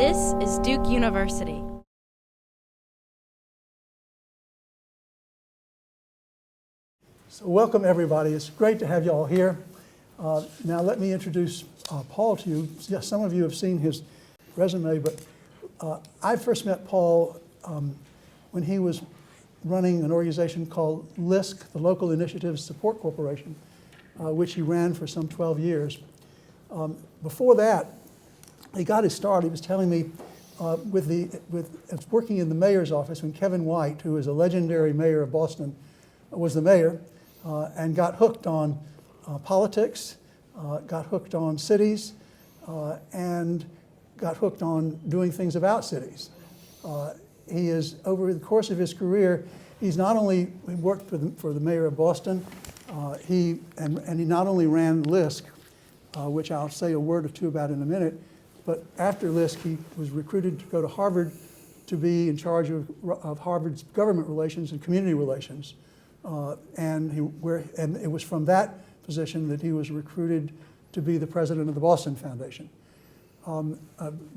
This is Duke University. So welcome everybody. It's great to have you all here. Now let me introduce Paul to you. Yes, some of you have seen his resume, but I first met Paul when he was running an organization called LISC, the Local Initiatives Support Corporation, which he ran for some 12 years. Before that, he got his start. He was telling me working in the mayor's office when Kevin White, who is a legendary mayor of Boston, was the mayor, and got hooked on politics, got hooked on cities, and got hooked on doing things about cities. He is, over the course of his career, he's not only worked for the mayor of Boston, he not only ran LISC, which I'll say a word or two about in a minute, but after LISC, he was recruited to go to Harvard to be in charge of Harvard's government relations and community relations. And it was from that position that he was recruited to be the president of the Boston Foundation.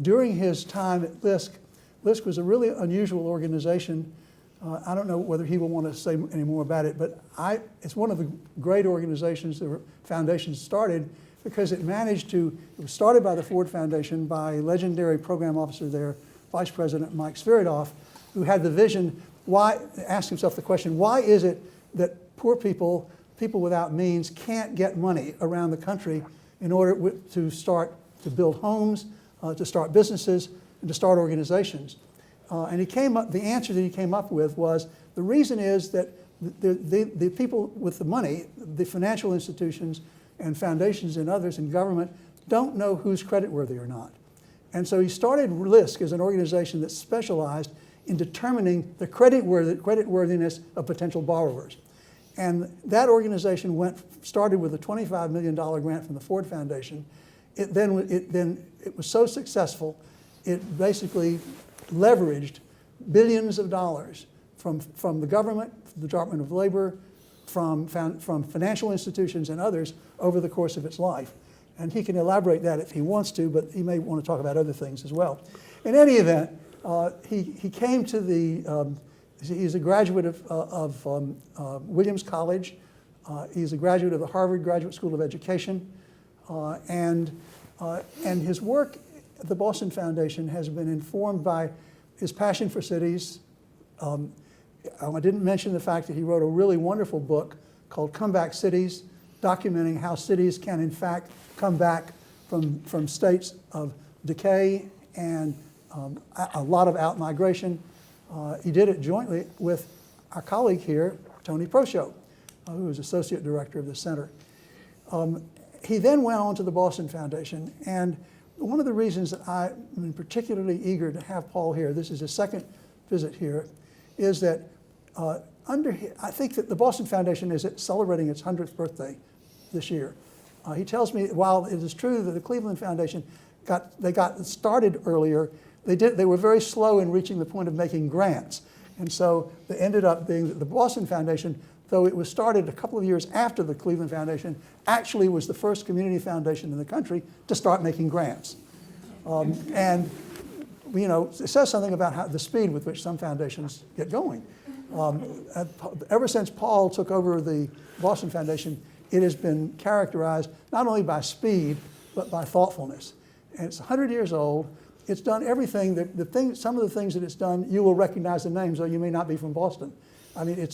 During his time at LISC was a really unusual organization. I don't know whether he will want to say any more about it, but it's one of the great organizations the foundation started because it was started by the Ford Foundation by legendary program officer there, Vice President Mike Sviridoff, who had the vision, asked himself the question, why is it that poor people without means can't get money around the country in order to build homes, to start businesses, and to start organizations? And the answer that he came up with was, the reason is that the people with the money, the financial institutions and foundations and others in government, don't know who's creditworthy or not. And so he started LISC as an organization that specialized in determining the creditworthiness of potential borrowers. And that organization started with a $25 million grant from the Ford Foundation. It was so successful, it basically leveraged billions of dollars from the government, the Department of Labor, from financial institutions and others over the course of its life. And he can elaborate that if he wants to, but he may want to talk about other things as well. In any event, he came to he's a graduate of Williams College. He's a graduate of the Harvard Graduate School of Education. And his work at the Boston Foundation has been informed by his passion for cities. I didn't mention the fact that he wrote a really wonderful book called Comeback Cities, documenting how cities can in fact come back from states of decay and a lot of out-migration. He did it jointly with our colleague here, Tony Proscio, who is Associate Director of the Center. He then went on to the Boston Foundation, and one of the reasons that I'm particularly eager to have Paul here, this is his second visit here, is that I think that the Boston Foundation is celebrating its 100th birthday this year. He tells me, while it is true that the Cleveland Foundation got started earlier, they were very slow in reaching the point of making grants. And so they ended up being the Boston Foundation, though it was started a couple of years after the Cleveland Foundation, actually was the first community foundation in the country to start making grants. And it says something about the speed with which some foundations get going. Ever since Paul took over the Boston Foundation, it has been characterized not only by speed, but by thoughtfulness. And it's 100 years old. It's done everything, some of the things that it's done, you will recognize the names, though you may not be from Boston. I mean, it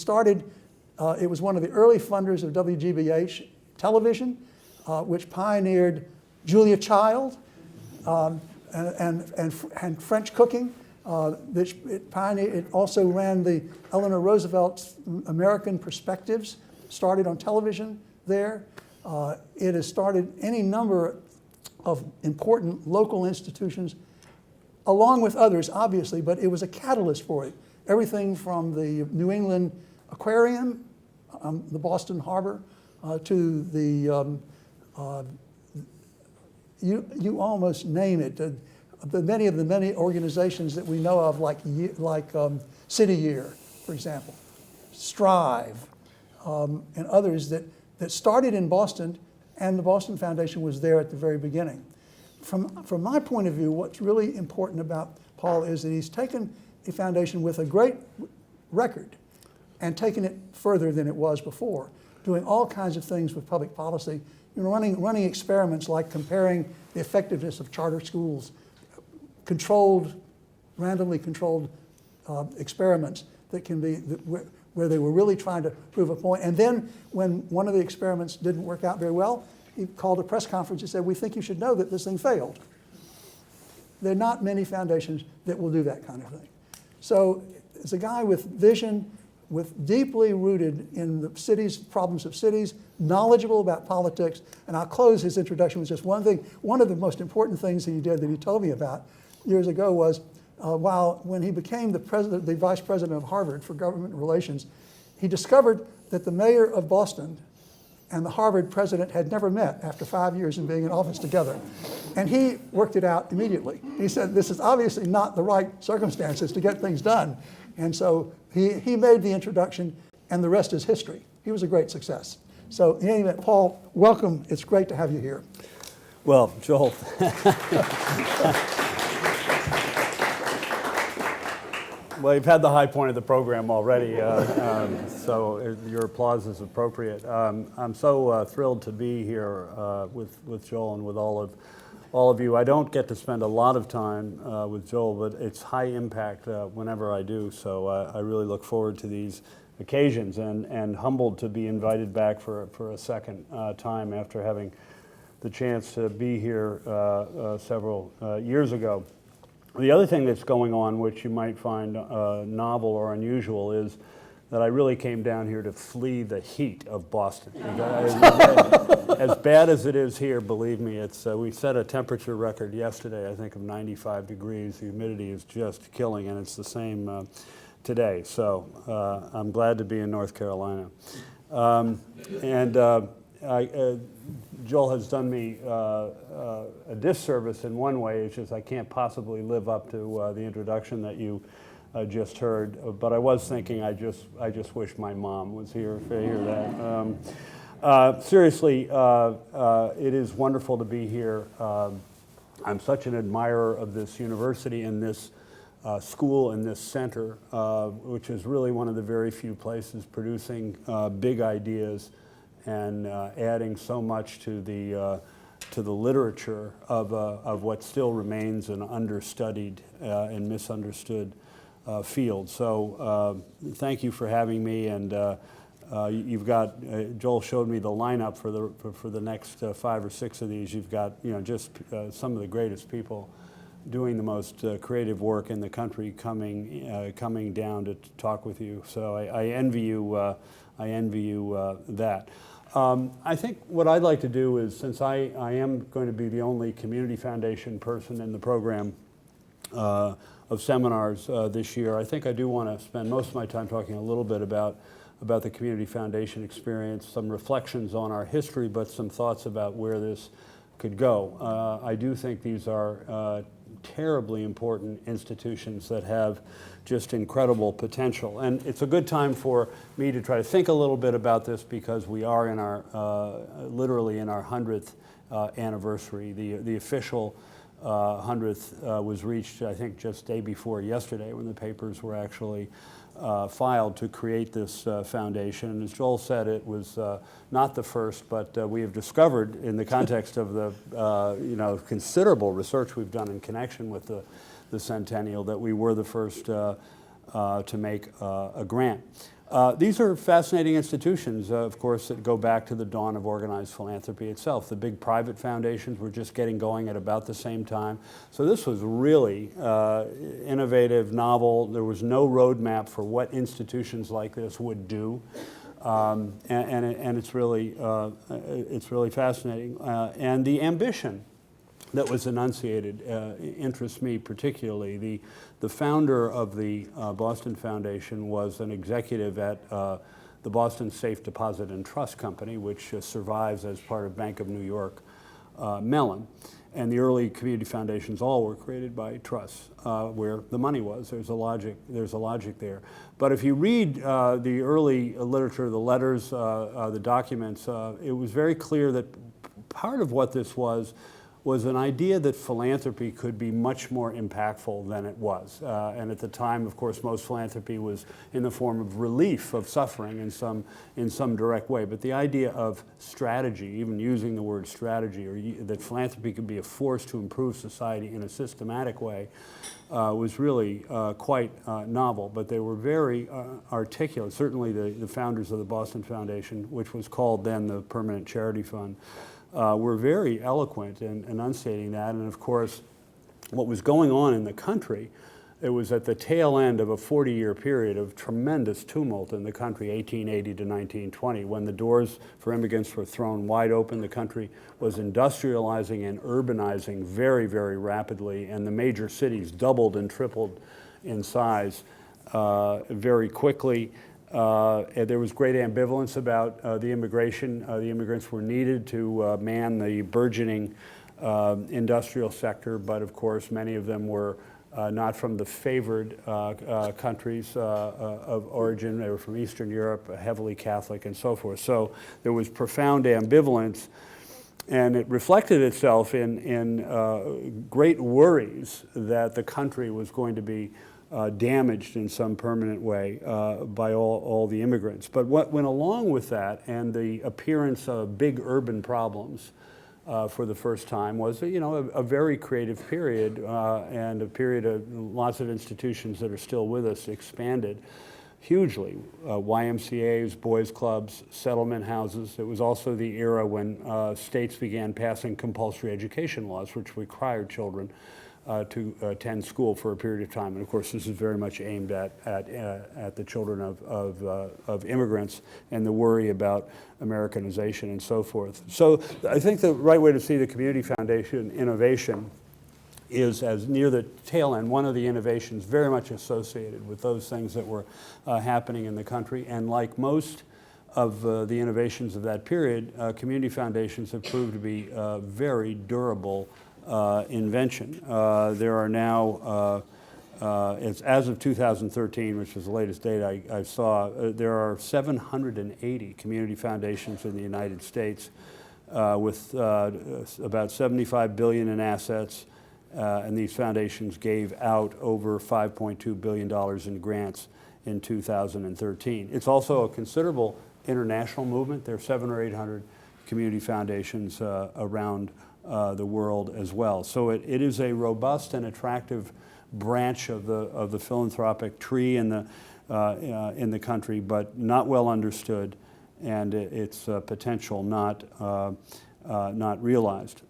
was one of the early funders of WGBH television, which pioneered Julia Child and French cooking. It also ran the Eleanor Roosevelt's American Perspectives, started on television there. It has started any number of important local institutions, along with others, obviously, but it was a catalyst for it. Everything from the New England Aquarium, the Boston Harbor, to the, you almost name it, many of the many organizations that we know of, like City Year, for example, Strive, and others that started in Boston, and the Boston Foundation was there at the very beginning. from my point of view, what's really important about Paul is that he's taken a foundation with a great record and taken it further than it was before, doing all kinds of things with public policy, running experiments like comparing the effectiveness of charter schools, randomly controlled experiments that can be, where they were really trying to prove a point. And then when one of the experiments didn't work out very well, he called a press conference and said, "We think you should know that this thing failed." There are not many foundations that will do that kind of thing. So it's a guy with vision, with deeply rooted in the cities, problems of cities, knowledgeable about politics. And I'll close his introduction with just one thing. One of the most important things that he did that he told me about years ago was when he became the vice president of Harvard for government relations, he discovered that the mayor of Boston and the Harvard president had never met after 5 years in being in office together. And he worked it out immediately. He said, this is obviously not the right circumstances to get things done. And so he made the introduction, and the rest is history. He was a great success. So in any event, Paul, welcome. It's great to have you here. Well, Joel, well, you've had the high point of the program already, so your applause is appropriate. I'm so thrilled to be here with Joel and with all of you. I don't get to spend a lot of time with Joel, but it's high impact whenever I do, so I really look forward to these occasions and humbled to be invited back for a second time after having the chance to be here several years ago. The other thing that's going on, which you might find novel or unusual, is that I really came down here to flee the heat of Boston. As bad as it is here, believe me, we set a temperature record yesterday, I think, of 95 degrees. The humidity is just killing, and it's the same today. So I'm glad to be in North Carolina. Joel has done me a disservice in one way. It's just I can't possibly live up to the introduction that you just heard. But I was thinking I just wish my mom was here to hear that. Seriously, it is wonderful to be here. I'm such an admirer of this university and this school and this center, which is really one of the very few places producing big ideas and adding so much to the literature of what still remains an understudied and misunderstood field. So thank you for having me, and you've got Joel showed me the lineup for the next 5 or 6 of these. You've got just some of the greatest people doing the most creative work in the country coming down to talk with you. So I envy you. I envy you that. I think what I'd like to do is, since I am going to be the only Community Foundation person in the program of seminars this year, I think I do want to spend most of my time talking a little bit about the Community Foundation experience, some reflections on our history, but some thoughts about where this could go. I do think these are terribly important institutions that have just incredible potential. And it's a good time for me to try to think a little bit about this because we are in our, literally in our 100th anniversary. The official 100th was reached, I think, just day before yesterday when the papers were actually filed to create this foundation. And as Joel said, it was not the first, but we have discovered in the context of the considerable research we've done in connection with the centennial that we were the first to make a grant. These are fascinating institutions, of course, that go back to the dawn of organized philanthropy itself. The big private foundations were just getting going at about the same time. So this was really innovative, novel. There was no roadmap for what institutions like this would do. And it's really fascinating. And the ambition that was enunciated interests me particularly. The founder of the Boston Foundation was an executive at the Boston Safe Deposit and Trust Company, which survives as part of Bank of New York Mellon. And the early community foundations all were created by trusts, where the money was. There's a logic there. But if you read the early literature, the letters, the documents, it was very clear that part of what this was was an idea that philanthropy could be much more impactful than it was. And at the time, of course, most philanthropy was in the form of relief of suffering in some direct way. But the idea of strategy, even using the word strategy, or that philanthropy could be a force to improve society in a systematic way, was really quite novel. But they were very articulate. Certainly the founders of the Boston Foundation, which was called then the Permanent Charity Fund, were very eloquent in enunciating that. And of course, what was going on in the country, it was at the tail end of a 40-year period of tremendous tumult in the country, 1880 to 1920, when the doors for immigrants were thrown wide open. The country was industrializing and urbanizing very, very rapidly, and the major cities doubled and tripled in size very quickly. There was great ambivalence about the immigration. The immigrants were needed to man the burgeoning industrial sector, but of course many of them were not from the favored countries of origin. They were from Eastern Europe, heavily Catholic and so forth. So there was profound ambivalence, and it reflected itself in great worries that the country was going to be damaged in some permanent way by all the immigrants. But what went along with that and the appearance of big urban problems for the first time was a very creative period and a period of lots of institutions that are still with us expanded hugely. YMCAs, boys clubs, settlement houses. It was also the era when states began passing compulsory education laws which required children to attend school for a period of time. And of course, this is very much aimed at the children of immigrants and the worry about Americanization and so forth. So I think the right way to see the Community Foundation innovation is as near the tail end, one of the innovations very much associated with those things that were happening in the country. And like most of the innovations of that period, community foundations have proved to be very durable invention. There are now, as of 2013, which was the latest data I saw, there are 780 community foundations in the United States with about $75 billion in assets, and these foundations gave out over $5.2 billion in grants in 2013. It's also a considerable international movement. There are 700 or 800 community foundations around the world as well. So it is a robust and attractive branch of the philanthropic tree in the country, but not well understood, and its potential not realized.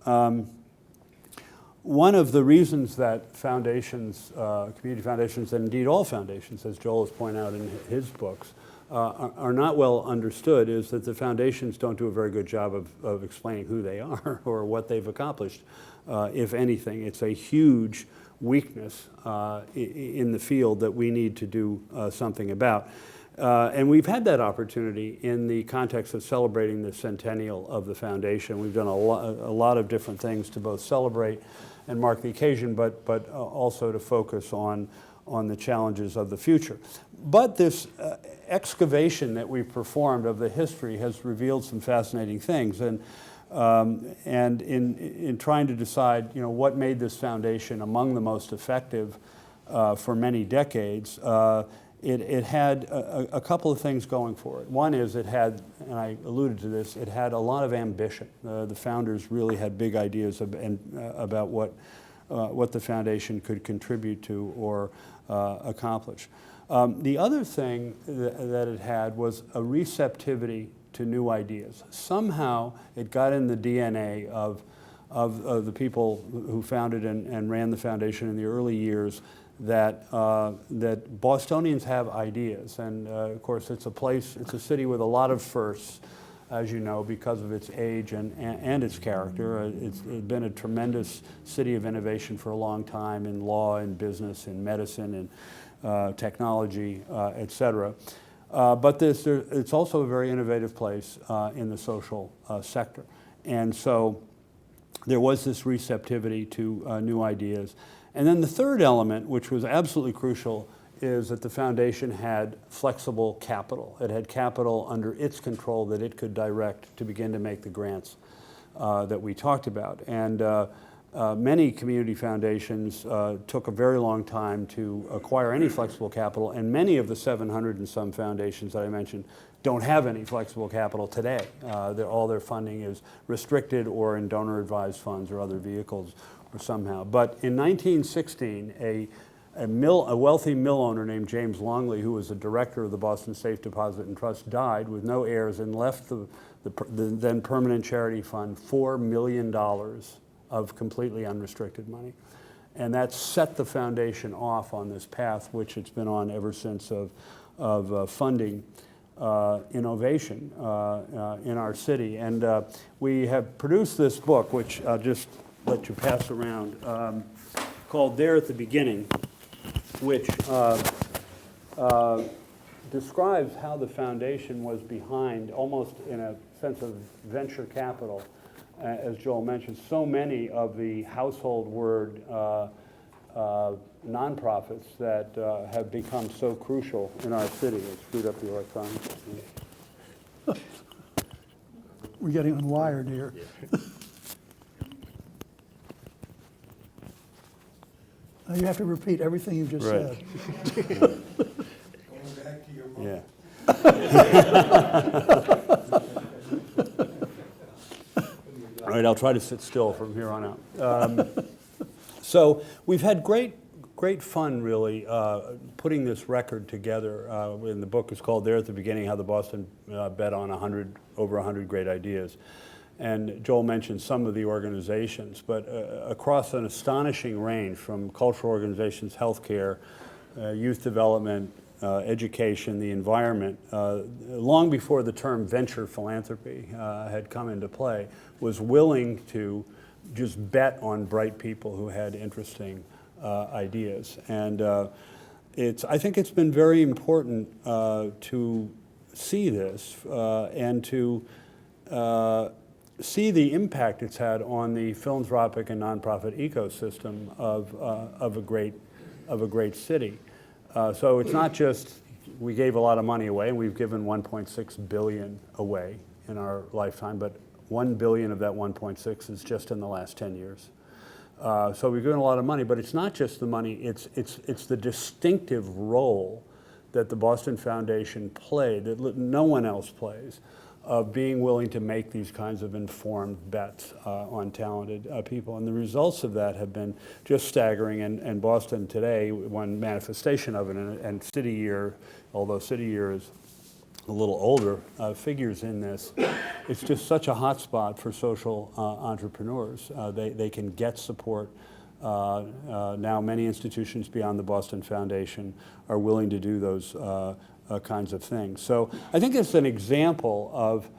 One of the reasons that foundations, community foundations, and indeed all foundations, as Joel has pointed out in his books, are not well understood is that the foundations don't do a very good job of explaining who they are or what they've accomplished, if anything. It's a huge weakness in the field that we need to do something about. And we've had that opportunity in the context of celebrating the centennial of the foundation. We've done a lot of different things to both celebrate and mark the occasion, but also to focus on the challenges of the future. But this excavation that we've performed of the history has revealed some fascinating things. And in trying to decide, what made this foundation among the most effective for many decades, it had a couple of things going for it. One is it had, and I alluded to this, it had a lot of ambition. The founders really had big ideas about what the foundation could contribute to or accomplish. The other thing that it had was a receptivity to new ideas. Somehow it got in the DNA of the people who founded and ran the foundation in the early years that Bostonians have ideas, and of course it's a city with a lot of firsts, as you know, because of its age and its character. It's been a tremendous city of innovation for a long time in law and business and medicine and technology, et cetera. But it's also a very innovative place in the social sector. And so there was this receptivity to new ideas. And then the third element, which was absolutely crucial, is that the foundation had flexible capital. It had capital under its control that it could direct to begin to make the grants that we talked about. And many community foundations took a very long time to acquire any flexible capital, and many of the 700 and some foundations that I mentioned don't have any flexible capital today. All their funding is restricted or in donor-advised funds or other vehicles or somehow. But in 1916, a wealthy mill owner named James Longley, who was the director of the Boston Safe Deposit and Trust, died with no heirs and left the then permanent charity fund $4 million of completely unrestricted money. And that set the foundation off on this path, which it's been on ever since, of funding innovation in our city. And we have produced this book, which I'll just let you pass around, called There at the Beginning, which describes how the foundation was behind, almost in a sense of venture capital, as Joel mentioned, so many of the household word nonprofits that have become so crucial in our city. It's screwed up the electronics. We're getting unwired here. Now you have to repeat everything you just said. Going back to your mom. Yeah. All right, I'll try to sit still from here on out. So we've had great fun, really, putting this record together. And the book is called There at the Beginning, How the Boston Bet on over 100 Great Ideas. And Joel mentioned some of the organizations, but across an astonishing range from cultural organizations, healthcare, youth development, education, the environment, long before the term venture philanthropy had come into play, was willing to just bet on bright people who had interesting ideas. And I think it's been very important to see this and to see the impact it's had on the philanthropic and nonprofit ecosystem of a great city. So it's not just we gave a lot of money away, and we've given 1.6 billion away in our lifetime, but 1 billion of that 1.6 is just in the last 10 years. So we've given a lot of money, but it's not just the money, it's the distinctive role that the Boston Foundation played that no one else plays, of being willing to make these kinds of informed bets on talented people. And the results of that have been just staggering. And Boston today, one manifestation of it, and City Year, although City Year is a little older, figures in this. It's just such a hot spot for social entrepreneurs. They can get support. Now many institutions beyond the Boston Foundation are willing to do those kinds of things. So I think it's an example of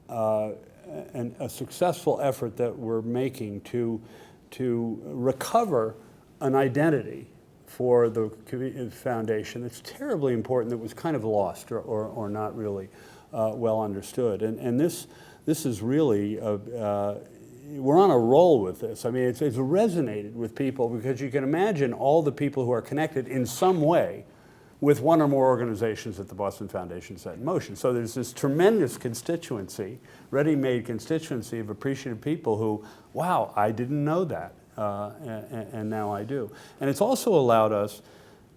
a successful effort that we're making to recover an identity for the foundation that's terribly important, that was kind of lost or not really well understood. And this is really, we're on a roll with this. I mean, it's resonated with people, because you can imagine all the people who are connected in some way with one or more organizations that the Boston Foundation set in motion. So there's this tremendous constituency, ready-made constituency of appreciative people who, wow, I didn't know that, and now I do. And it's also allowed us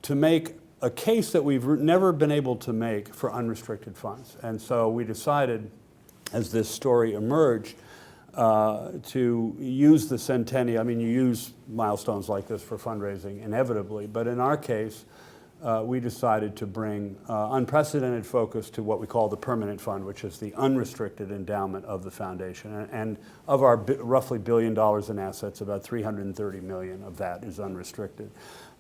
to make a case that we've never been able to make for unrestricted funds. And so we decided, as this story emerged, to use the centennial. I mean, you use milestones like this for fundraising inevitably, but in our case, we decided to bring unprecedented focus to what we call the permanent fund, which is the unrestricted endowment of the foundation. And of our roughly $1 billion in assets, about 330 million of that is unrestricted.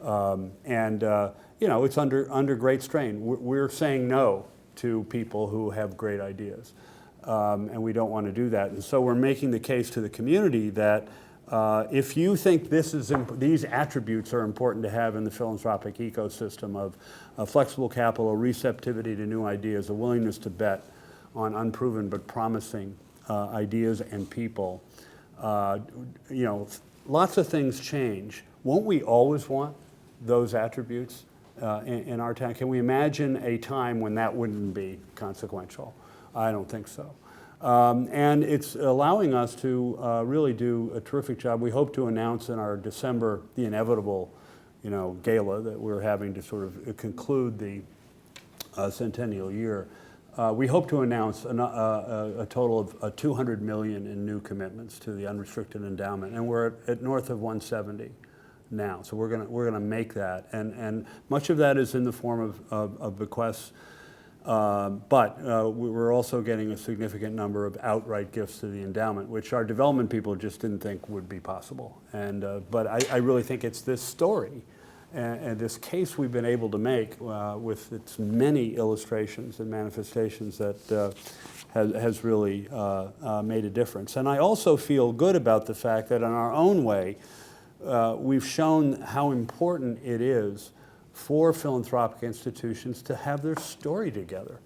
You know, it's under great strain. We're saying no to people who have great ideas, and we don't want to do that. And so we're making the case to the community that if you think these attributes are important to have in the philanthropic ecosystem of flexible capital, receptivity to new ideas, a willingness to bet on unproven but promising ideas and people, you know, lots of things change. Won't we always want those attributes in our town? Can we imagine a time when that wouldn't be consequential? I don't think so. And it's allowing us to really do a terrific job. We hope to announce in our December the inevitable, gala that we're having to sort of conclude the centennial year. We hope to announce a total of 200 million in new commitments to the unrestricted endowment, and we're at north of 170 now. So we're gonna make that, and much of that is in the form of bequests. But we're also getting a significant number of outright gifts to the endowment, which our development people just didn't think would be possible. And but I really think it's this story and this case we've been able to make with its many illustrations and manifestations that has really made a difference. And I also feel good about the fact that in our own way, we've shown how important it is for philanthropic institutions to have their story together,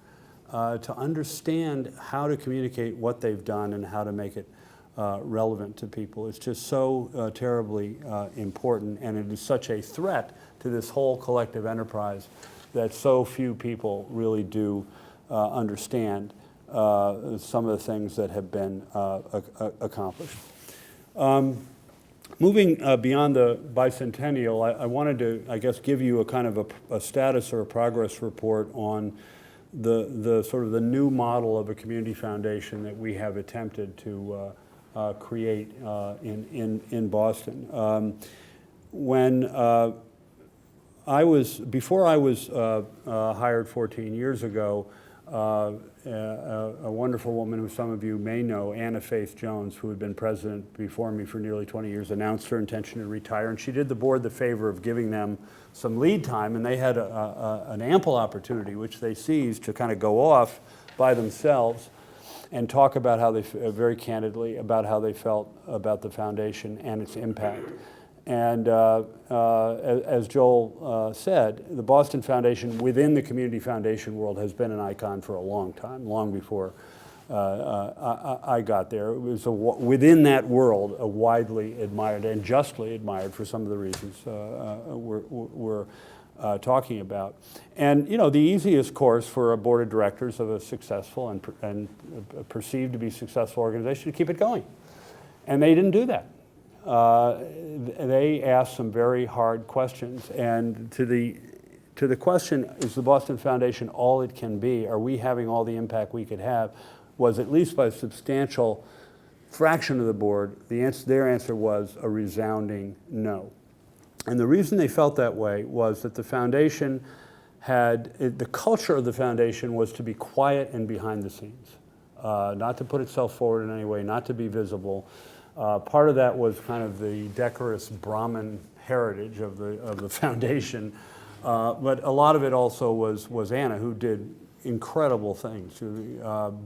to understand how to communicate what they've done and how to make it relevant to people. It's just so terribly important, and it is such a threat to this whole collective enterprise that so few people really do understand some of the things that have been accomplished. Moving beyond the bicentennial, I wanted to, I guess, give you a kind of a status or a progress report on the sort of the new model of a community foundation that we have attempted to create in Boston. Before I was hired 14 years ago, a wonderful woman who some of you may know, Anna Faith Jones, who had been president before me for nearly 20 years, announced her intention to retire, and she did the board the favor of giving them some lead time, and they had an ample opportunity, which they seized, to kind of go off by themselves and talk about how they, very candidly, about how they felt about the foundation and its impact. And as Joel said, the Boston Foundation within the community foundation world has been an icon for a long time, long before I got there. It was within that world a widely admired and justly admired for some of the reasons we're talking about. And the easiest course for a board of directors of a successful and perceived to be successful organization to keep it going. And they didn't do that. They asked some very hard questions, and to the question, is the Boston Foundation all it can be? Are we having all the impact we could have? Was, at least by a substantial fraction of the board, their answer was a resounding no. And the reason they felt that way was that the foundation the culture of the foundation was to be quiet and behind the scenes, not to put itself forward in any way, not to be visible. Part of that was kind of the decorous Brahmin heritage of the foundation, but a lot of it also was Anna, who did incredible things.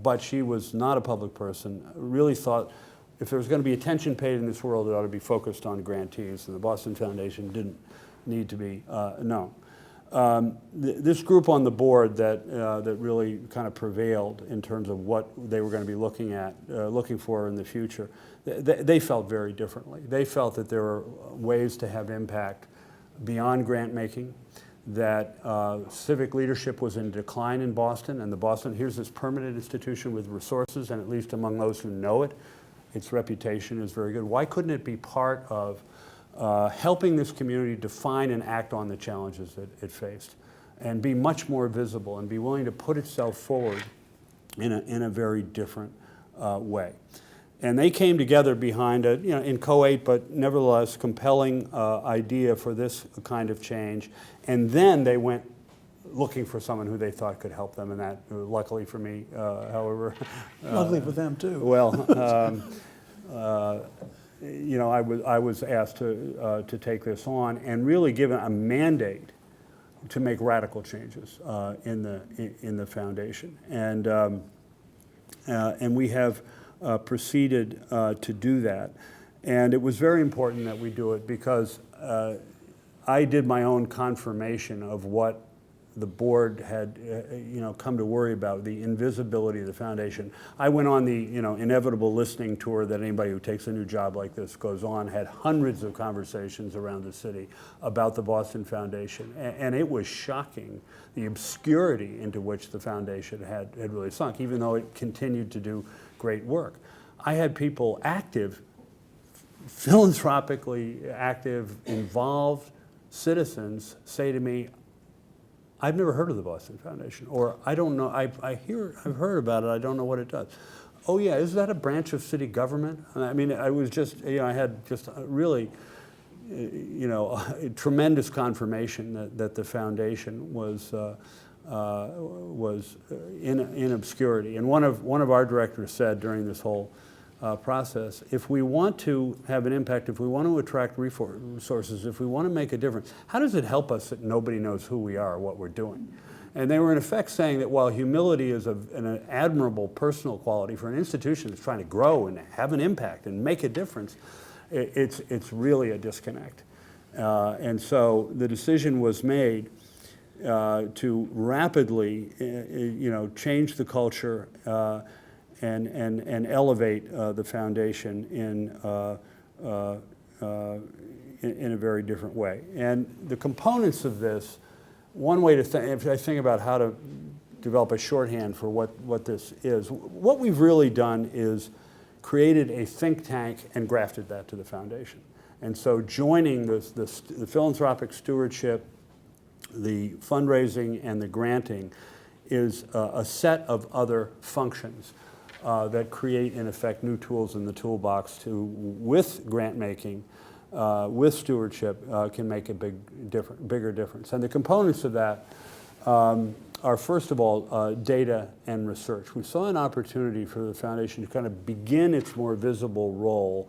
But she was not a public person. Really thought if there was going to be attention paid in this world, it ought to be focused on grantees, and the Boston Foundation didn't need to be known. This group on the board that really kind of prevailed in terms of what they were going to be looking for in the future, they felt very differently. They felt that there were ways to have impact beyond grant making, that civic leadership was in decline in Boston, and here's this permanent institution with resources, and at least among those who know it, its reputation is very good. Why couldn't it be part of helping this community define and act on the challenges that it faced, and be much more visible, and be willing to put itself forward in a very different way? And they came together behind a, inchoate but nevertheless compelling idea for this kind of change. And then they went looking for someone who they thought could help them, and that, luckily for me, however. Luckily for them too. Well, I was asked to take this on and really given a mandate to make radical changes in the foundation, and we have proceeded to do that. And it was very important that we do it because I did my own confirmation of what the board had come to worry about, the invisibility of the foundation. I went on the inevitable listening tour that anybody who takes a new job like this goes on, had hundreds of conversations around the city about the Boston Foundation, and it was shocking the obscurity into which the foundation had really sunk, even though it continued to do great work. I had people active, philanthropically active, involved citizens say to me, I've never heard of the Boston Foundation, or I don't know, I've heard about it, I don't know what it does. Oh yeah, is that a branch of city government? I mean, I was just, I had just really, tremendous confirmation that the foundation was in obscurity. And one of our directors said during this whole process, if we want to have an impact, if we want to attract resources, if we want to make a difference, how does it help us that nobody knows who we are or what we're doing? And they were in effect saying that while humility is an admirable personal quality for an institution that's trying to grow and have an impact and make a difference, it's really a disconnect. And so the decision was made to rapidly change the culture and elevate the foundation in a very different way. And the components of this, one way to think, if I think about how to develop a shorthand for what this is, what we've really done is created a think tank and grafted that to the foundation. And so joining the philanthropic stewardship, the fundraising, and the granting is a set of other functions that create, in effect, new tools in the toolbox to, with grant making, with stewardship, can make a bigger difference. And the components of that are, first of all, data and research. We saw an opportunity for the foundation to kind of begin its more visible role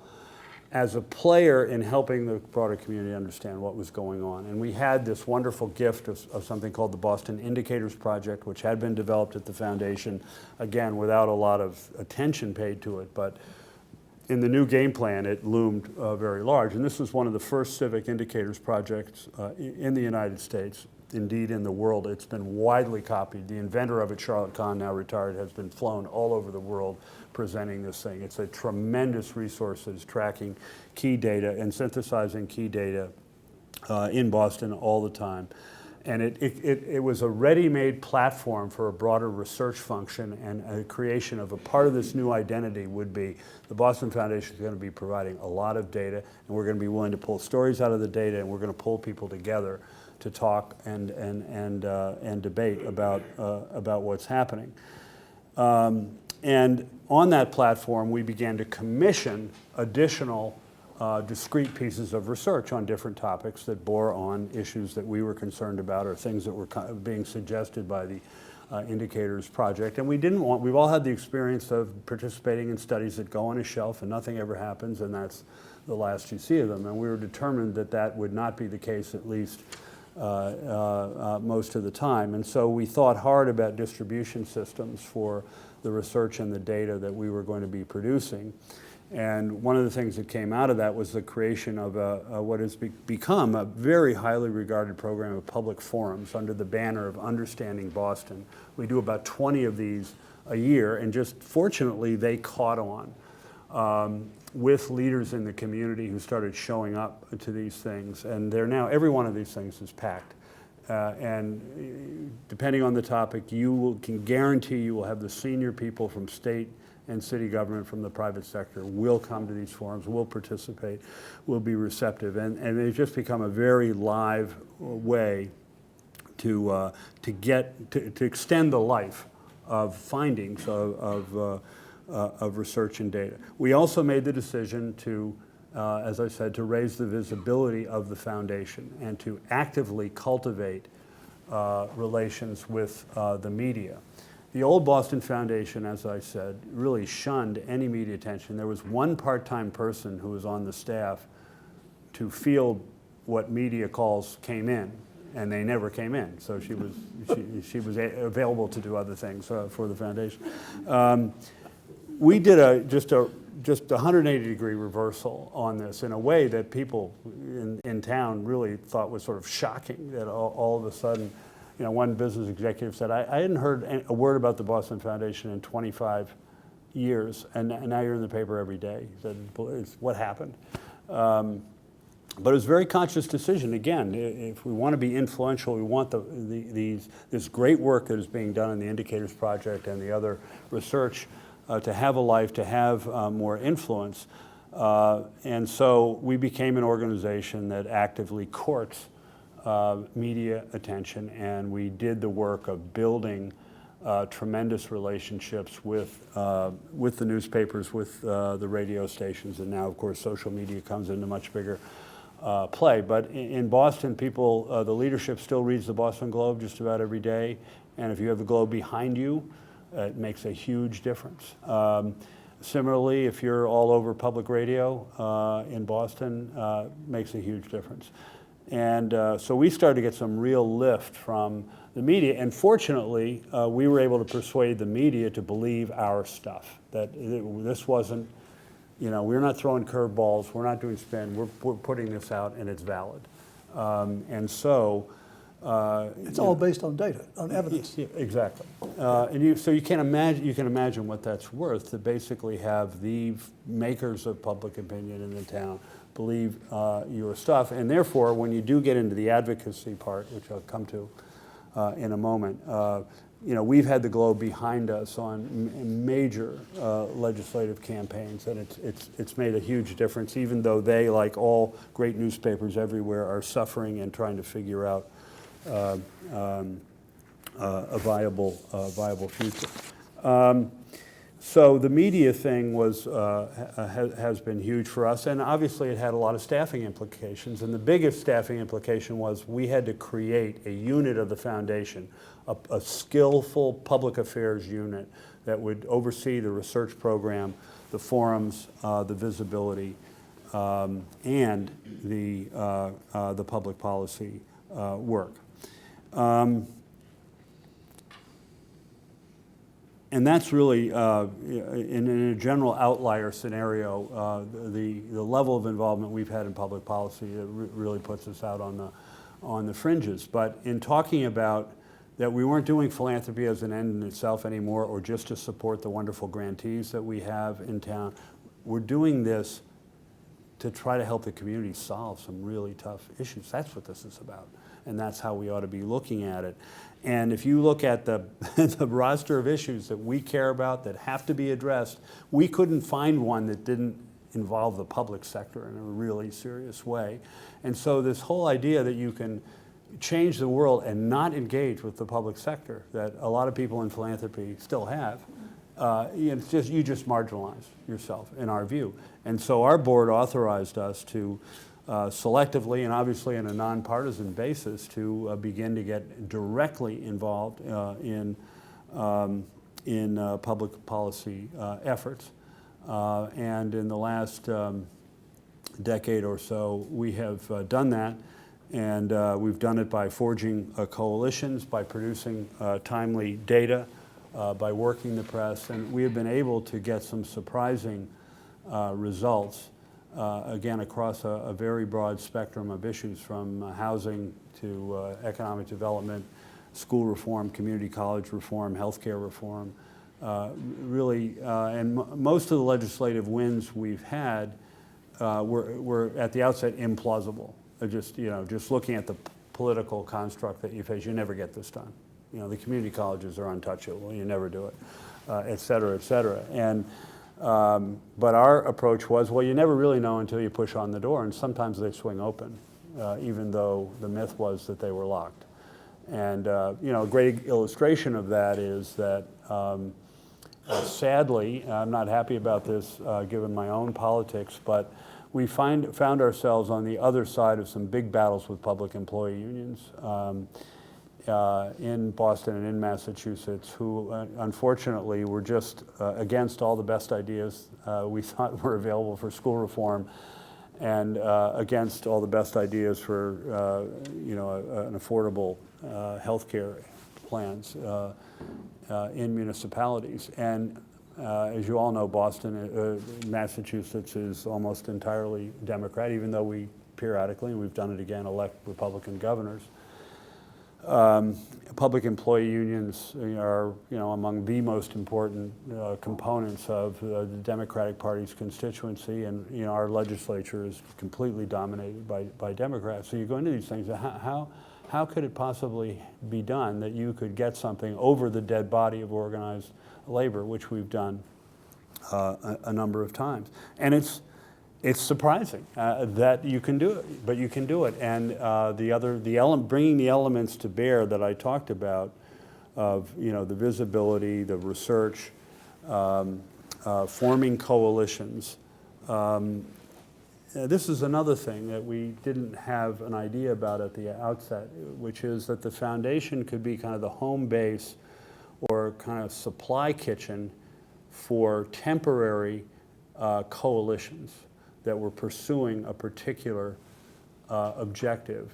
as a player in helping the broader community understand what was going on. And we had this wonderful gift of something called the Boston Indicators Project, which had been developed at the foundation, again, without a lot of attention paid to it, but in the new game plan, it loomed very large. And this was one of the first civic indicators projects in the United States, indeed in the world. It's been widely copied. The inventor of it, Charlotte Kahn, now retired, has been flown all over the world presenting this thing. It's a tremendous resource that is tracking key data and synthesizing key data in Boston all the time. And it was a ready-made platform for a broader research function, and a creation of a part of this new identity would be the Boston Foundation is going to be providing a lot of data, and we're going to be willing to pull stories out of the data, and we're going to pull people together to talk and debate about what's happening. And on that platform, we began to commission additional discrete pieces of research on different topics that bore on issues that we were concerned about, or things that were being suggested by the Indicators Project. And we've all had the experience of participating in studies that go on a shelf and nothing ever happens, and that's the last you see of them. And we were determined that that would not be the case, at least most of the time. And so we thought hard about distribution systems for the research and the data that we were going to be producing. And one of the things that came out of that was the creation of what has become a very highly regarded program of public forums under the banner of Understanding Boston. We do about 20 of these a year, and just fortunately they caught on with leaders in the community who started showing up to these things. And they're now, every one of these things is packed. And depending on the topic, can guarantee you will have the senior people from state and city government, from the private sector, will come to these forums, will participate, will be receptive. And they've just become a very live way to extend the life of findings of research and data. We also made the decision to, as I said, to raise the visibility of the foundation and to actively cultivate relations with the media. The old Boston Foundation, as I said, really shunned any media attention. There was one part-time person who was on the staff to field what media calls came in, and they never came in. So she was available to do other things for the foundation. We did just a 180-degree reversal on this in a way that people in town really thought was sort of shocking, that all of a sudden one business executive said, I hadn't heard a word about the Boston Foundation in 25 years, and now you're in the paper every day. He said, it's what happened? But it was a very conscious decision. Again, if we want to be influential, we want this great work that is being done in the Indicators Project and the other research to have a life, to have more influence. And so we became an organization that actively courts media attention, and we did the work of building tremendous relationships with the newspapers, with the radio stations, and now, of course, social media comes into much bigger play. But in Boston, people, the leadership still reads the Boston Globe just about every day, and if you have the Globe behind you, it makes a huge difference. Similarly, if you're all over public radio in Boston, makes a huge difference. And so we started to get some real lift from the media, and fortunately, we were able to persuade the media to believe our stuff, that this wasn't, we're not throwing curveballs, we're not doing spin, we're putting this out and it's valid. And so... it's all based on data, on evidence. Yeah, exactly. So you can imagine what that's worth to basically have the makers of public opinion in the town believe your stuff. And therefore, when you do get into the advocacy part, which I'll come to in a moment, we've had the Globe behind us on major legislative campaigns, and it's made a huge difference, even though they, like all great newspapers everywhere, are suffering and trying to figure out a viable future. So the media thing has been huge for us, and obviously it had a lot of staffing implications. And the biggest staffing implication was we had to create a unit of the foundation, a skillful public affairs unit that would oversee the research program, the forums, the visibility, and the public policy work. And that's really, in a general outlier scenario, the level of involvement we've had in public policy really puts us out on the fringes. But in talking about that we weren't doing philanthropy as an end in itself anymore, or just to support the wonderful grantees that we have in town, we're doing this to try to help the community solve some really tough issues. That's what this is about. And that's how we ought to be looking at it. And if you look at the roster of issues that we care about that have to be addressed, we couldn't find one that didn't involve the public sector in a really serious way. And so this whole idea that you can change the world and not engage with the public sector, that a lot of people in philanthropy still have, you just marginalize yourself, in our view. And so our board authorized us to selectively and obviously on a nonpartisan basis to begin to get directly involved in public policy efforts. And in the last decade or so, we have done that, and we've done it by forging coalitions, by producing timely data, by working the press, and we have been able to get some surprising results. Again, across a very broad spectrum of issues, from housing to economic development, school reform, community college reform, healthcare reform. Really, and most of the legislative wins we've had were at the outset implausible. Just looking at the political construct that you face, you never get this done. The community colleges are untouchable. You never do it, et cetera, et cetera. But our approach was, well, you never really know until you push on the door, and sometimes they swing open, even though the myth was that they were locked. And a great illustration of that is that, sadly, I'm not happy about this given my own politics, but we found ourselves on the other side of some big battles with public employee unions in Boston and in Massachusetts, who unfortunately were just against all the best ideas we thought were available for school reform, and against all the best ideas for an affordable health care plans in municipalities. And as you all know, Massachusetts is almost entirely Democrat, even though we periodically, and we've done it again, elect Republican governors. Public employee unions are, among the most important components of the Democratic Party's constituency, and our legislature is completely dominated by Democrats. So you go into these things. How could it possibly be done that you could get something over the dead body of organized labor, which we've done a number of times? And it's surprising that you can do it, but you can do it. And bringing the elements to bear that I talked about, of the visibility, the research, forming coalitions. This is another thing that we didn't have an idea about at the outset, which is that the foundation could be kind of the home base or kind of supply kitchen for temporary coalitions that were pursuing a particular objective,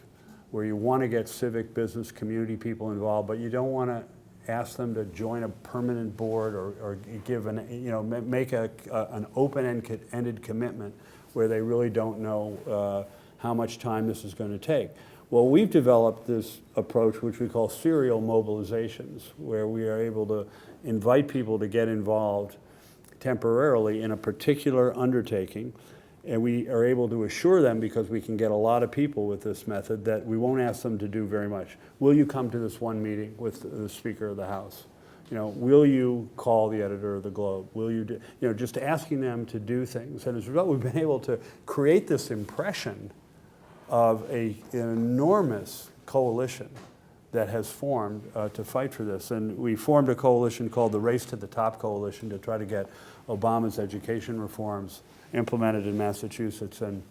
where you want to get civic, business, community people involved, but you don't want to ask them to join a permanent board or give make an open-ended commitment where they really don't know how much time this is going to take. Well, we've developed this approach which we call serial mobilizations, where we are able to invite people to get involved temporarily in a particular undertaking, and we are able to assure them, because we can get a lot of people with this method, that we won't ask them to do very much. Will you come to this one meeting with the Speaker of the House? Will you call the editor of the Globe? Will you do, just asking them to do things. And as a result, we've been able to create this impression of an enormous coalition that has formed to fight for this. And we formed a coalition called the Race to the Top Coalition to try to get Obama's education reforms implemented in Massachusetts. And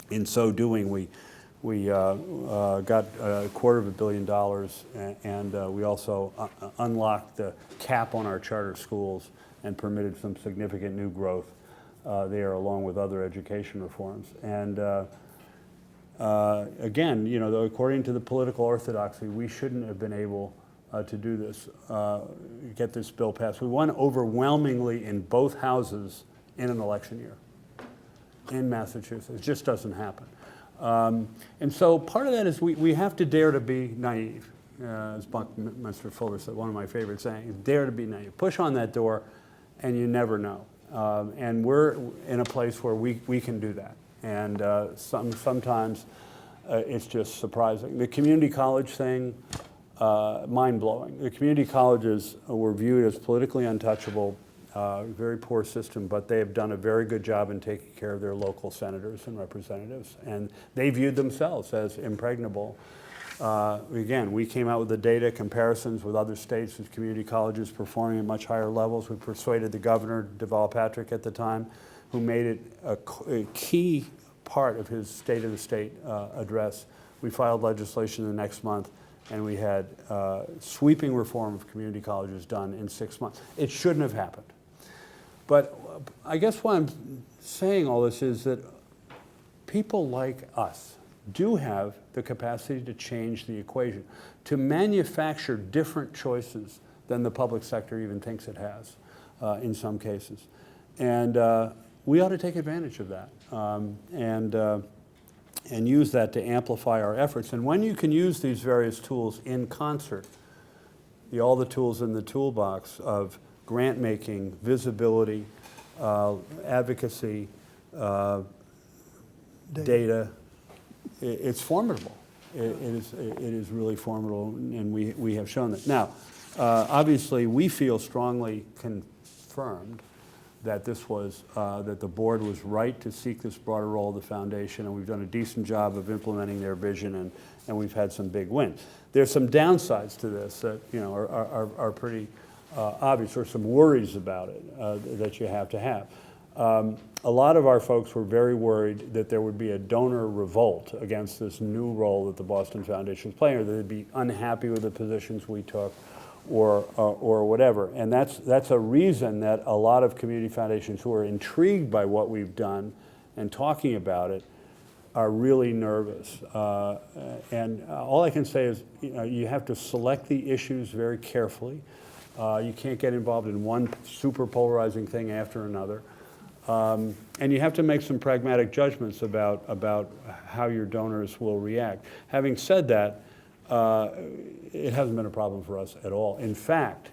in so doing, we got $250 million, and we also unlocked the cap on our charter schools and permitted some significant new growth there, along with other education reforms. And again, according to the political orthodoxy, we shouldn't have been able to do this, get this bill passed. We won overwhelmingly in both houses in an election year in Massachusetts. It just doesn't happen. And so part of that is we have to dare to be naive. As Buckminster Fuller said, one of my favorite sayings, dare to be naive. Push on that door and you never know. And we're in a place where we can do that. And sometimes it's just surprising. The community college thing, mind-blowing. The community colleges were viewed as politically untouchable, very poor system, but they have done a very good job in taking care of their local senators and representatives, and they viewed themselves as impregnable. Again, we came out with the data comparisons with other states with community colleges performing at much higher levels. We persuaded the governor, Deval Patrick at the time, who made it a key part of his State of the State address. We filed legislation the next month, and we had sweeping reform of community colleges done in 6 months. It shouldn't have happened. But I guess why I'm saying all this is that people like us do have the capacity to change the equation, to manufacture different choices than the public sector even thinks it has in some cases. And we ought to take advantage of that and use that to amplify our efforts. And when you can use these various tools in concert, all the tools in the toolbox of grant making, visibility, advocacy, data, it's formidable. It is really formidable, and we have shown that. Now, obviously, we feel strongly confirmed that that the board was right to seek this broader role of the foundation, and we've done a decent job of implementing their vision, and we've had some big wins. There's some downsides to this that are pretty obvious, or some worries about it that you have to have. A lot of our folks were very worried that there would be a donor revolt against this new role that the Boston Foundation is playing, or that they'd be unhappy with the positions we took, or whatever. And that's a reason that a lot of community foundations who are intrigued by what we've done and talking about it are really nervous. And all I can say is, you have to select the issues very carefully. You can't get involved in one super polarizing thing after another. And you have to make some pragmatic judgments about how your donors will react. Having said that, it hasn't been a problem for us at all. In fact,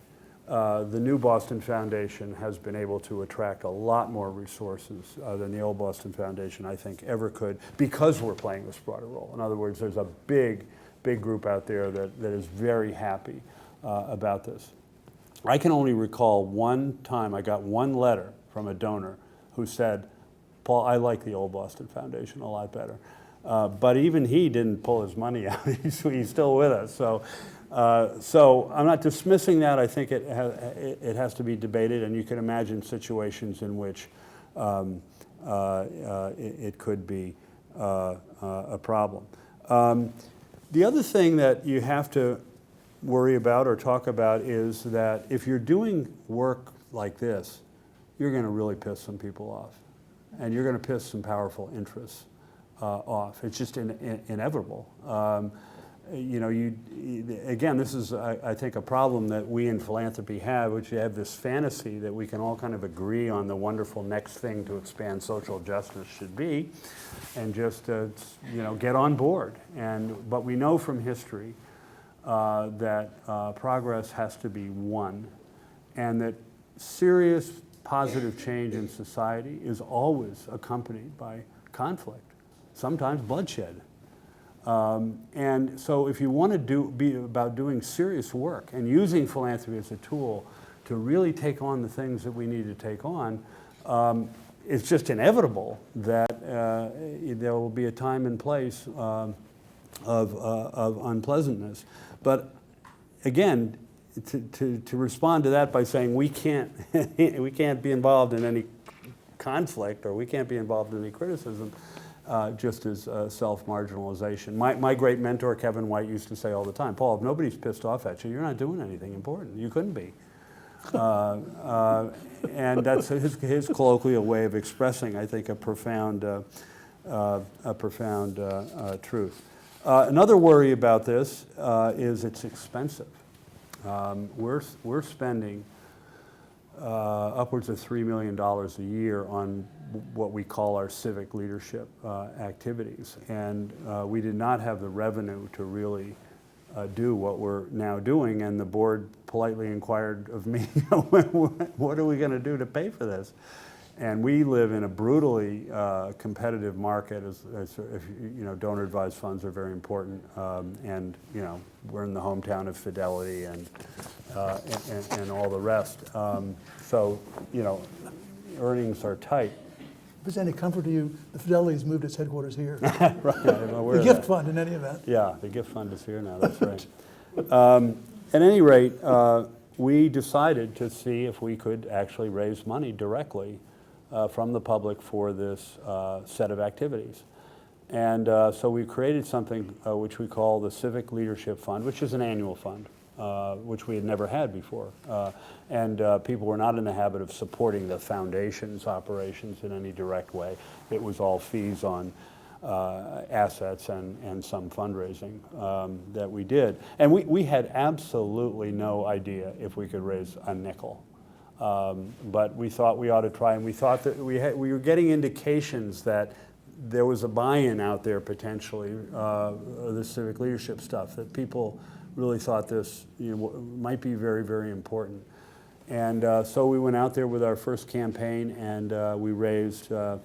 the new Boston Foundation has been able to attract a lot more resources than the old Boston Foundation, I think, ever could, because we're playing this broader role. In other words, there's a big group out there that is very happy about this. I can only recall one time I got one letter from a donor who said, "Paul, I like the old Boston Foundation a lot better." But even he didn't pull his money out. He's still with us. So I'm not dismissing that. I think it has to be debated, and you can imagine situations in which it could be a problem. The other thing that you have to worry about or talk about is that if you're doing work like this, you're going to really piss some people off, and you're going to piss some powerful interests off. It's just inevitable. You know, again, this is, I think, a problem that we in philanthropy have, which you have this fantasy that we can all kind of agree on the wonderful next thing to expand social justice should be, and just, you know, get on board. But we know from history that progress has to be won, and that serious positive change in society is always accompanied by conflict, sometimes bloodshed. And so if you want to be about doing serious work and using philanthropy as a tool to really take on the things that we need to take on, it's just inevitable that there will be a time and place of unpleasantness. But again, to respond to that by saying we can't be involved in any conflict, or we can't be involved in any criticism, just as self-marginalization. My great mentor, Kevin White, used to say all the time, "Paul, if nobody's pissed off at you, you're not doing anything important. You couldn't be." And that's his colloquial way of expressing, I think, a profound truth. Another worry about this is it's expensive. We're spending upwards of $3 million a year on what we call our civic leadership activities, and we did not have the revenue to really do what we're now doing, and the board politely inquired of me, what are we going to do to pay for this? And we live in a brutally competitive market. As you know, donor-advised funds are very important, and you know, we're in the hometown of Fidelity and all the rest. So you know, earnings are tight. If it's any comfort to you, the Fidelity's moved its headquarters here. Right, I'm aware The of gift that. fund, in any event. Yeah, the gift fund is here now. That's right. At any rate, we decided to see if we could actually raise money directly from the public for this set of activities. And so we created something which we call the Civic Leadership Fund, which is an annual fund, which we had never had before. And people were not in the habit of supporting the foundation's operations in any direct way. It was all fees on assets and some fundraising that we did. And we had absolutely no idea if we could raise a nickel. But we thought we ought to try, and we thought that we were getting indications that there was a buy-in out there potentially, the civic leadership stuff, that people really thought this might be very, very important. And so we went out there with our first campaign, and we raised about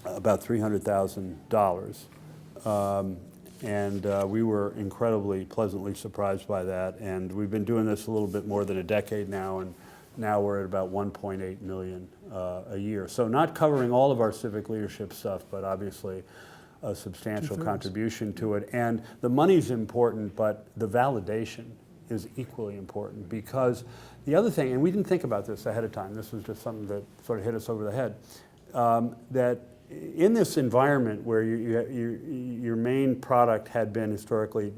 $300,000. And we were incredibly pleasantly surprised by that. And we've been doing this a little bit more than a decade now, and now we're at about 1.8 million a year. So not covering all of our civic leadership stuff, but obviously a substantial contribution to it. And the money's important, but the validation is equally important, because the other thing, and we didn't think about this ahead of time, this was just something that sort of hit us over the head, that in this environment where your main product had been historically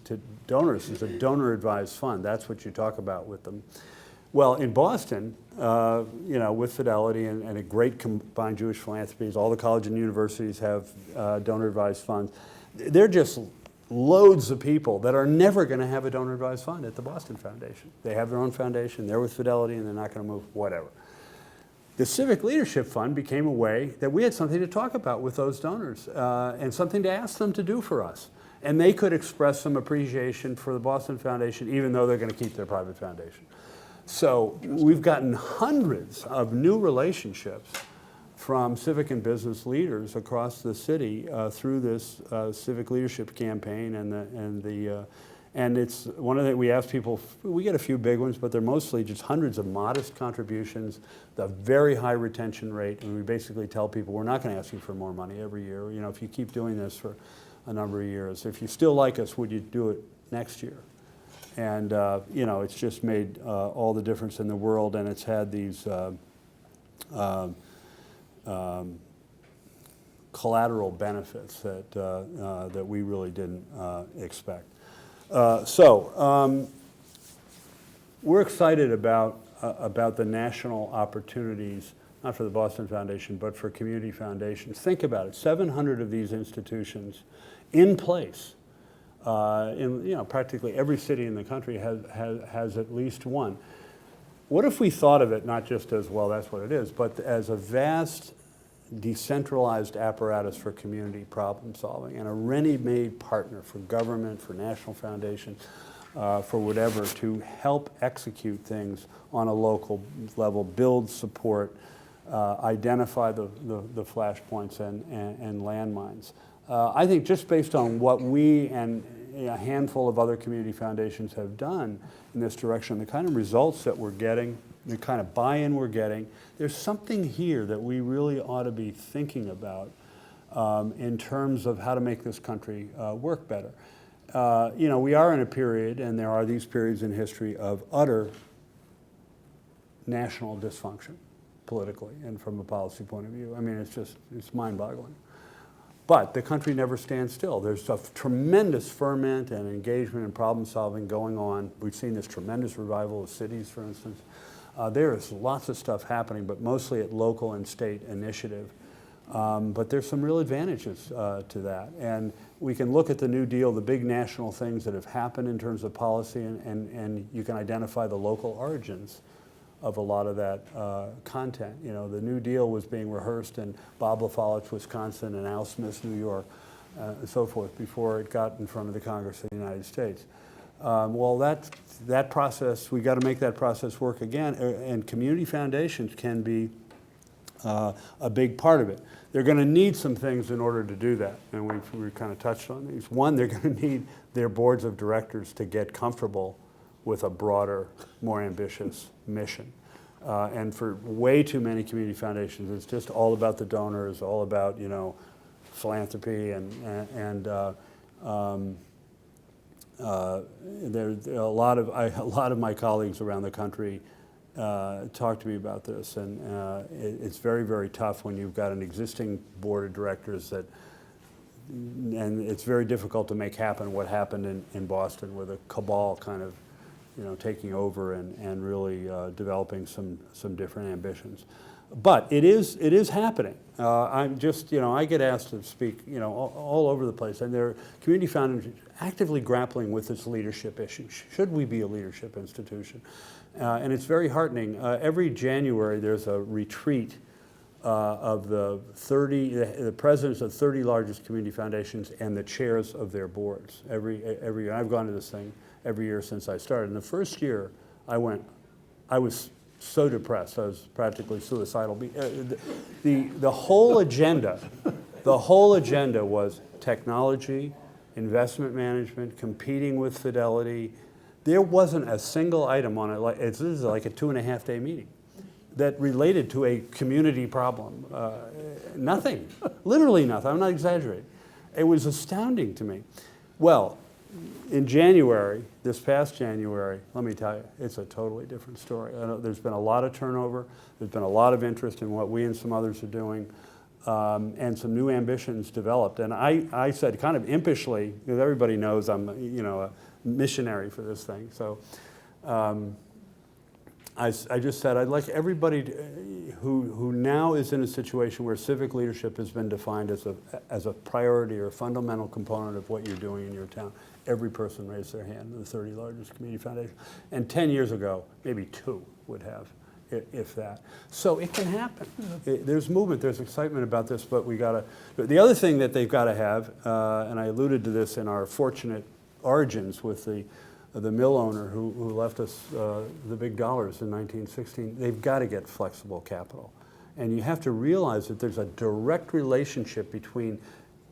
to donors, is a donor-advised fund. That's what you talk about with them. Well, in Boston, you know, with Fidelity and a great combined Jewish philanthropies, all the colleges and universities have donor-advised funds. They're just loads of people that are never going to have a donor-advised fund at the Boston Foundation. They have their own foundation, they're with Fidelity, and they're not going to move, whatever. The Civic Leadership Fund became a way that we had something to talk about with those donors and something to ask them to do for us. And they could express some appreciation for the Boston Foundation, even though they're going to keep their private foundation. So we've gotten hundreds of new relationships from civic and business leaders across the city through this civic leadership campaign, and it's one of the, we ask people, we get a few big ones, but they're mostly just hundreds of modest contributions, the very high retention rate, and we basically tell people we're not going to ask you for more money every year. You know, if you keep doing this for a number of years, if you still like us, would you do it next year? And you know, it's just made all the difference in the world, and it's had these collateral benefits that we really didn't expect. We're excited about the national opportunities, not for the Boston Foundation, but for community foundations. Think about it, 700 of these institutions in place. In practically every city in the country has at least one. What if we thought of it not just as, well, that's what it is, but as a vast decentralized apparatus for community problem solving and a ready-made partner for government, for national foundations, for whatever, to help execute things on a local level, build support, identify the flashpoints and landmines. I think just based on what we and a handful of other community foundations have done in this direction, the kind of results that we're getting, the kind of buy-in we're getting, there's something here that we really ought to be thinking about in terms of how to make this country work better. You know, we are in a period, and there are these periods in history of utter national dysfunction politically and from a policy point of view. I mean, it's mind-boggling. But the country never stands still. There's a tremendous ferment and engagement and problem solving going on. We've seen this tremendous revival of cities, for instance. There is lots of stuff happening, but mostly at local and state initiative. But there's some real advantages to that. And we can look at the New Deal, the big national things that have happened in terms of policy, and you can identify the local origins of a lot of that content. You know, the New Deal was being rehearsed in Bob LaFollett's Wisconsin and Al Smith's New York, and so forth, before it got in front of the Congress of the United States. Well, that process, we got to make that process work again, and community foundations can be a big part of it. They're going to need some things in order to do that, and we've kind of touched on these. One, they're going to need their boards of directors to get comfortable with a broader, more ambitious mission. And for way too many community foundations, it's just all about the donors, all about, you know, philanthropy, and there a lot of my colleagues around the country talk to me about this, and it's very, very tough when you've got an existing board of directors and it's very difficult to make happen what happened in Boston, with a cabal kind of, you know, taking over and really developing some different ambitions. But it is happening. I'm just, you know, I get asked to speak, you know, all over the place, and there are community foundations actively grappling with this leadership issue. Should we be a leadership institution? And it's very heartening. Every January there's a retreat of the presidents of 30 largest community foundations and the chairs of thear boards. Every year. I've gone to this thing every year since I started. And the first year I went, I was so depressed. I was practically suicidal. The whole agenda, was technology, investment management, competing with Fidelity. There wasn't a single item on it. This is like a 2.5-day meeting that related to a community problem. Nothing, literally nothing. I'm not exaggerating. It was astounding to me. Well, in January, this past January, let me tell you, it's a totally different story. I know there's been a lot of turnover. There's been a lot of interest in what we and some others are doing, and some new ambitions developed. And I said, kind of impishly, because everybody knows I'm, you know, a missionary for this thing. So I just said, I'd like everybody who now is in a situation where civic leadership has been defined as a priority or a fundamental component of what you're doing in your town. Every person raised their hand in the 30 largest community foundations. And 10 years ago, maybe 2 would have. if that. So it can happen. There's movement, there's excitement about this, but we gotta, the other thing that they've gotta have, and I alluded to this in our fortunate origins with the mill owner who left us the big dollars in 1916, they've gotta get flexible capital. And you have to realize that there's a direct relationship between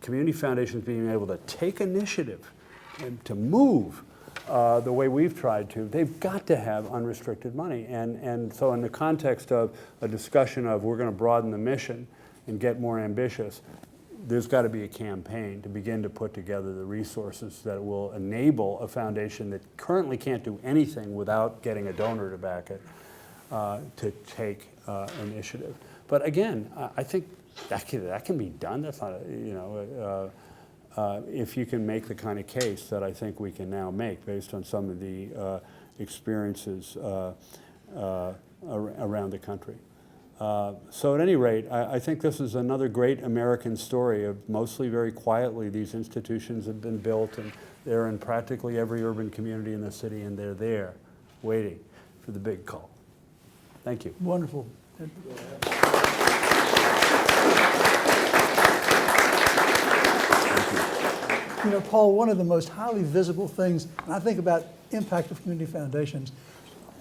community foundations being able to take initiative and to move the way we've tried to. They've got to have unrestricted money. And so in the context of a discussion of we're going to broaden the mission and get more ambitious, there's got to be a campaign to begin to put together the resources that will enable a foundation that currently can't do anything without getting a donor to back it to take initiative. But again, I think that can be done. That's not, if you can make the kind of case that I think we can now make based on some of the experiences around the country. So at any rate, I think this is another great American story of mostly very quietly these institutions have been built, and they're in practically every urban community in the city, and they're there waiting for the big call. Thank you. Wonderful. You know, Paul, one of the most highly visible things, and I think about impact of community foundations,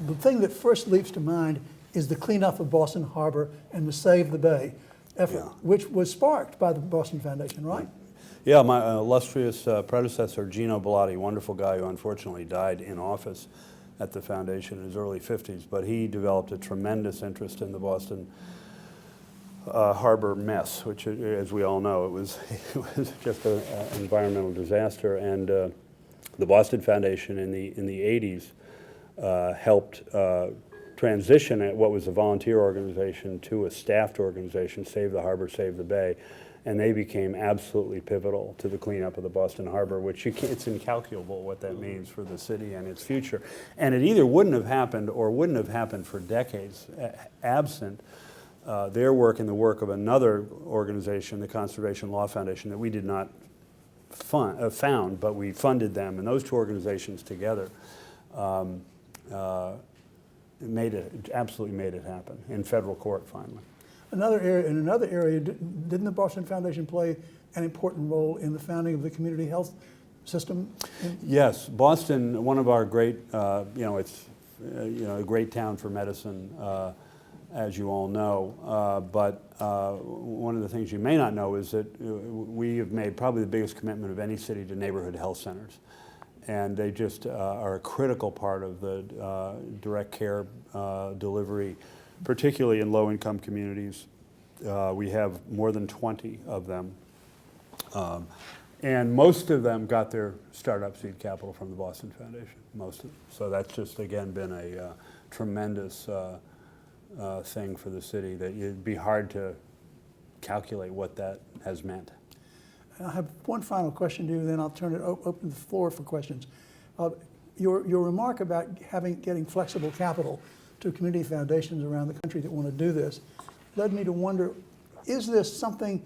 the thing that first leaps to mind is the cleanup of Boston Harbor and the Save the Bay effort, which was sparked by the Boston Foundation, right? Yeah, my illustrious predecessor, Gino Bellotti, wonderful guy who unfortunately died in office at the foundation in his early 50s, but he developed a tremendous interest in the Boston Harbor mess, which, as we all know, it was just an environmental disaster. And the Boston Foundation in the 80s helped transition at what was a volunteer organization to a staffed organization, Save the Harbor, Save the Bay, and they became absolutely pivotal to the cleanup of the Boston Harbor, which it's incalculable what that means for the city and its future. And it either wouldn't have happened or wouldn't have happened for decades, absent their work and the work of another organization, the Conservation Law Foundation, that we did not found, but we funded them, and those two organizations together absolutely made it happen in federal court finally. In another area, didn't the Boston Foundation play an important role in the founding of the community health system? Yes, Boston, one of our great, it's a great town for medicine, as you all know. But one of the things you may not know is that we have made probably the biggest commitment of any city to neighborhood health centers. And they just are a critical part of the direct care delivery, particularly in low-income communities. We have more than 20 of them. And most of them got their startup seed capital from the Boston Foundation, most of them. So that's just, again, been a tremendous thing for the city that it'd be hard to calculate what that has meant. I have one final question to you, then I'll turn it open the floor for questions. Your remark about getting flexible capital to community foundations around the country that want to do this led me to wonder, is this something,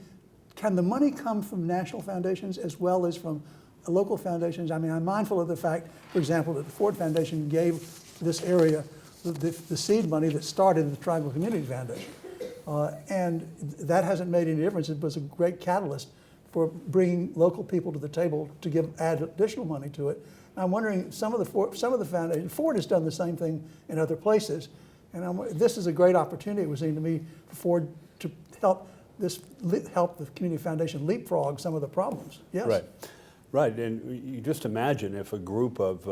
can the money come from national foundations as well as from local foundations? I mean, I'm mindful of the fact, for example, that the Ford Foundation gave this area the seed money that started the Tribal Community Foundation. And that hasn't made any difference. It was a great catalyst for bringing local people to the table to add additional money to it. I'm wondering, some of the foundations, Ford has done the same thing in other places, and this is a great opportunity, it would seem to me, for Ford to help the community foundation leapfrog some of the problems. Yes. Right, and you just imagine if a group of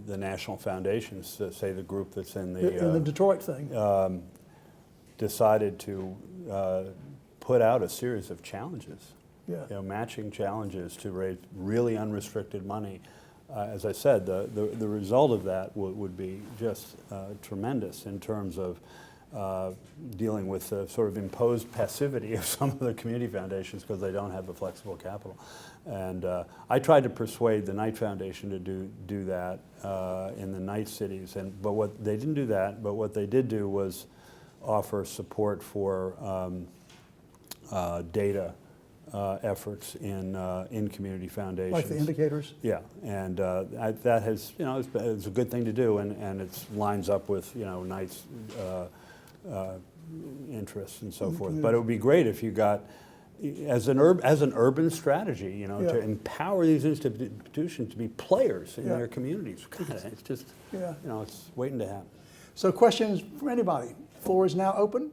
the national foundations, say the group that's in the Detroit thing, decided to put out a series of challenges. Yeah. Matching challenges to raise really unrestricted money. As I said, the result of that would be just tremendous in terms of dealing with the sort of imposed passivity of some of the community foundations because they don't have the flexible capital. And I tried to persuade the Knight Foundation to do that in the Knight cities. But what they didn't do that, but what they did do was offer support for data efforts in community foundations. Like the indicators? Yeah, and that has, it's a good thing to do, and it lines up with, Knight's interests and so forth. But it would be great if you got, as an urban strategy, to empower these institutions to be players in their communities. God, it's just, it's waiting to happen. So questions from anybody? Floor is now open.